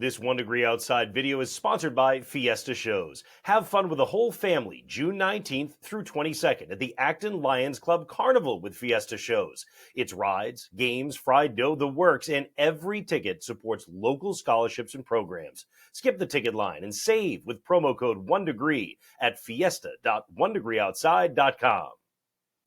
This 1 Degree Outside video is sponsored by Fiesta Shows. Have fun with the whole family June 19th through 22nd at the Acton Lions Club Carnival with Fiesta Shows. It's rides, games, fried dough, the works, and every ticket supports local scholarships and programs. Skip the ticket line and save with promo code 1Degree at fiesta.onedegreeoutside.com.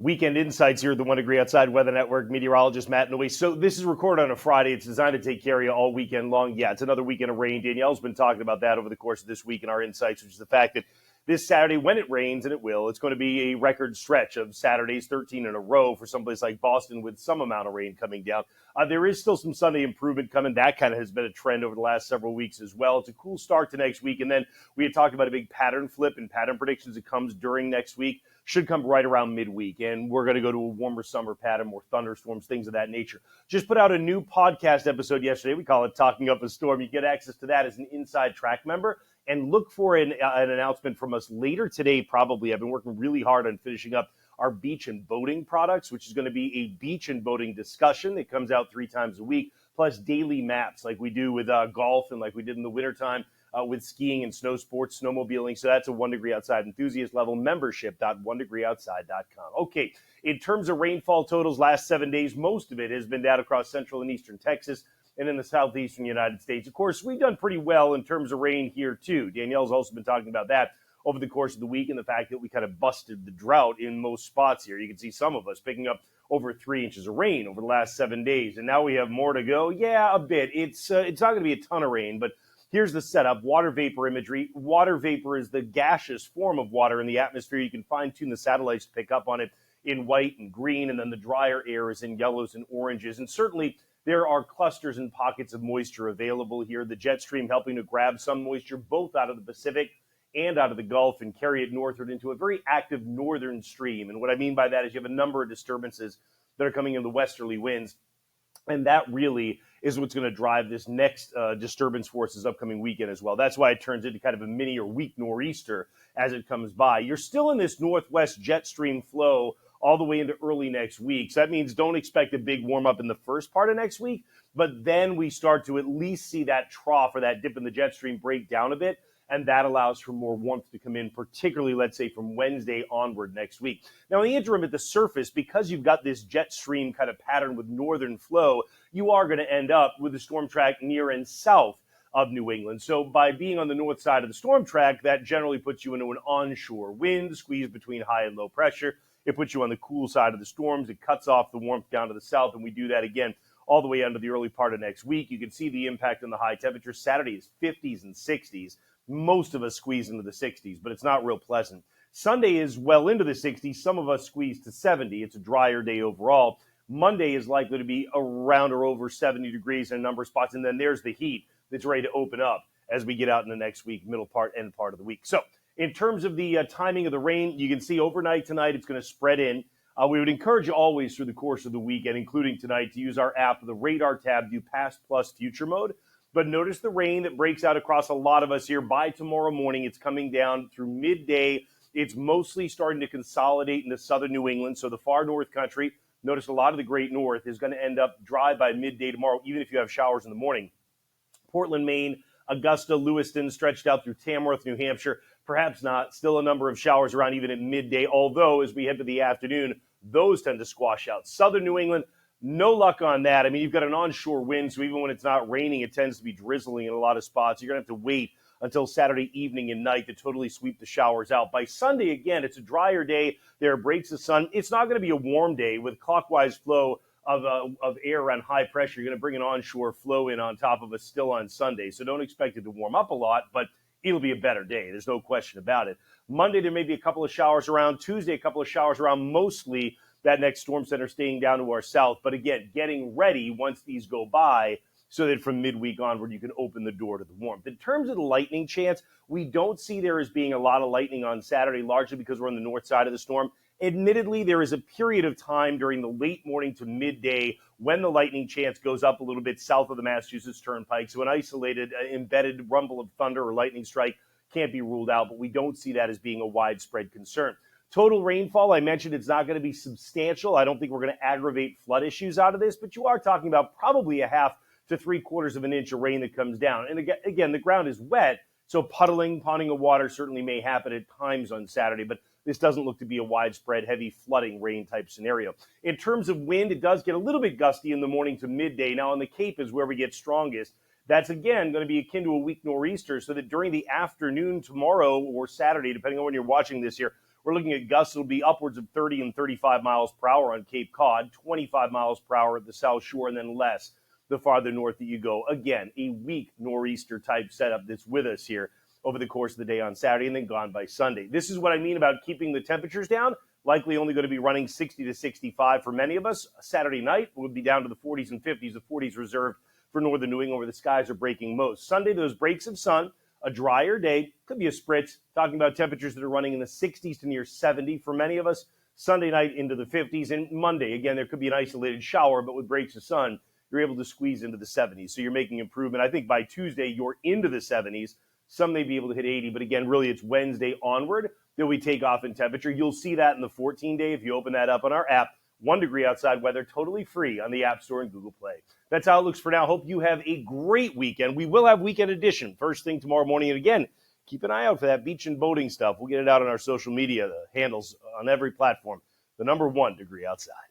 Weekend insights here at the 1 Degree Outside Weather Network. Meteorologist Matt Noyes. So this is recorded on a Friday. It's designed to take care of you all weekend long. Yeah, it's another weekend of rain. Danielle's been talking about that over the course of this week in our insights, which is the fact that this Saturday, when it rains, and it will, it's going to be a record stretch of Saturdays, 13 in a row for someplace like Boston with some amount of rain coming down. There is still some Sunday improvement coming. That kind of has been a trend over the last several weeks as well. It's a cool start to next week. And then we had talked about a big pattern flip and pattern predictions that comes during next week. Should come right around midweek. And we're going to go to a warmer summer pattern, more thunderstorms, things of that nature. Just put out a new podcast episode yesterday. We call it Talking Up a Storm. You get access to that as an Inside Track member. And look for an announcement from us later today, probably. I've been working really hard on finishing up our beach and boating products, which is going to be a beach and boating discussion that comes out 3 times a week, plus daily maps like we do with golf and like we did in the wintertime with skiing and snow sports, snowmobiling. So that's a 1 Degree Outside enthusiast level membership.onedegreeoutside.com. Okay, in terms of rainfall totals last 7 days, most of it has been down across central and eastern Texas and in the southeastern United States. Of course, we've done pretty well in terms of rain here, too. Danielle's also been talking about that over the course of the week and the fact that we kind of busted the drought in most spots here. You can see some of us picking up over 3 inches of rain over the last 7 days, and now we have more to go. Yeah, a bit. It's not going to be a ton of rain, but here's the setup. Water vapor imagery. Water vapor is the gaseous form of water in the atmosphere. You can fine-tune the satellites to pick up on it in white and green, and then the drier air is in yellows and oranges. And certainly there are clusters and pockets of moisture available here. The jet stream helping to grab some moisture both out of the Pacific and out of the Gulf and carry it northward into a very active northern stream. And what I mean by that is you have a number of disturbances that are coming in the westerly winds. And that really is what's going to drive this next disturbance force this upcoming weekend as well. That's why it turns into kind of a mini or weak nor'easter as it comes by. You're still in this northwest jet stream flow all the way into early next week. So that means don't expect a big warm-up in the first part of next week, but then we start to at least see that trough or that dip in the jet stream break down a bit, and that allows for more warmth to come in, particularly, let's say, from Wednesday onward next week. Now, in the interim at the surface, because you've got this jet stream kind of pattern with northern flow, you are going to end up with the storm track near and south of New England. So by being on the north side of the storm track, that generally puts you into an onshore wind squeeze between high and low pressure. It puts you on the cool side of the storms. It cuts off the warmth down to the south, and we do that again all the way into the early part of next week. You can see the impact on the high temperatures. Saturday is 50s and 60s. Most of us squeeze into the 60s, but it's not real pleasant. Sunday is well into the 60s. Some of us squeeze to 70. It's a drier day overall. Monday is likely to be around or over 70 degrees in a number of spots, and then there's the heat that's ready to open up as we get out in the next week, middle part, end part of the week. So in terms of the timing of the rain, you can see overnight tonight it's going to spread in. We would encourage you always through the course of the weekend, including tonight, to use our app, the radar tab, do past plus future mode. But notice the rain that breaks out across a lot of us here. By tomorrow morning, it's coming down through midday. It's mostly starting to consolidate into southern New England. So the far north country, notice a lot of the great north is going to end up dry by midday tomorrow, even if you have showers in the morning. Portland, Maine, Augusta, Lewiston, stretched out through Tamworth, New Hampshire. Perhaps not. Still a number of showers around even at midday, although as we head to the afternoon, those tend to squash out. Southern New England, no luck on that. I mean, you've got an onshore wind, so even when it's not raining, it tends to be drizzling in a lot of spots. You're going to have to wait until Saturday evening and night to totally sweep the showers out. By Sunday, again, it's a drier day. There are breaks of sun. It's not going to be a warm day with clockwise flow of air around high pressure. You're going to bring an onshore flow in on top of us still on Sunday, so don't expect it to warm up a lot, but it'll be a better day. There's no question about it. Monday, there may be a couple of showers around. Tuesday, a couple of showers around, mostly that next storm center staying down to our south. But again, getting ready once these go by so that from midweek onward, you can open the door to the warmth. In terms of the lightning chance, we don't see there as being a lot of lightning on Saturday, largely because we're on the north side of the storm. Admittedly, there is a period of time during the late morning to midday when the lightning chance goes up a little bit south of the Massachusetts Turnpike. So an isolated, embedded rumble of thunder or lightning strike can't be ruled out, but we don't see that as being a widespread concern. Total rainfall, I mentioned it's not going to be substantial. I don't think we're going to aggravate flood issues out of this, but you are talking about probably a half to 3/4 of an inch of rain that comes down. And again, the ground is wet, so ponding of water certainly may happen at times on Saturday, but this doesn't look to be a widespread heavy flooding rain type scenario. In terms of wind, it does get a little bit gusty in the morning to midday. Now on the Cape is where we get strongest. That's again going to be akin to a weak nor'easter, so that during the afternoon tomorrow or Saturday, depending on when you're watching this here, we're looking at gusts that'll be upwards of 30 and 35 miles per hour on Cape Cod, 25 miles per hour at the South Shore, and then less the farther north that you go. Again, a weak nor'easter type setup that's with us here over the course of the day on Saturday and then gone by Sunday. This is what I mean about keeping the temperatures down. Likely only going to be running 60 to 65 for many of us. Saturday night would be down to the 40s and 50s, the 40s reserved for northern New England where the skies are breaking most. Sunday, those breaks of sun, a drier day, could be a spritz, talking about temperatures that are running in the 60s to near 70 for many of us. Sunday night into the 50s, and Monday, again, there could be an isolated shower, but with breaks of sun, you're able to squeeze into the 70s. So you're making improvement. I think by Tuesday, you're into the 70s. Some may be able to hit 80, but again, really it's Wednesday onward that we take off in temperature. You'll see that in the 14-day if you open that up on our app. 1 degree outside weather, totally free on the App Store and Google Play. That's how it looks for now. Hope you have a great weekend. We will have weekend edition first thing tomorrow morning. And again, keep an eye out for that beach and boating stuff. We'll get it out on our social media, the handles on every platform. The number 1 degree outside.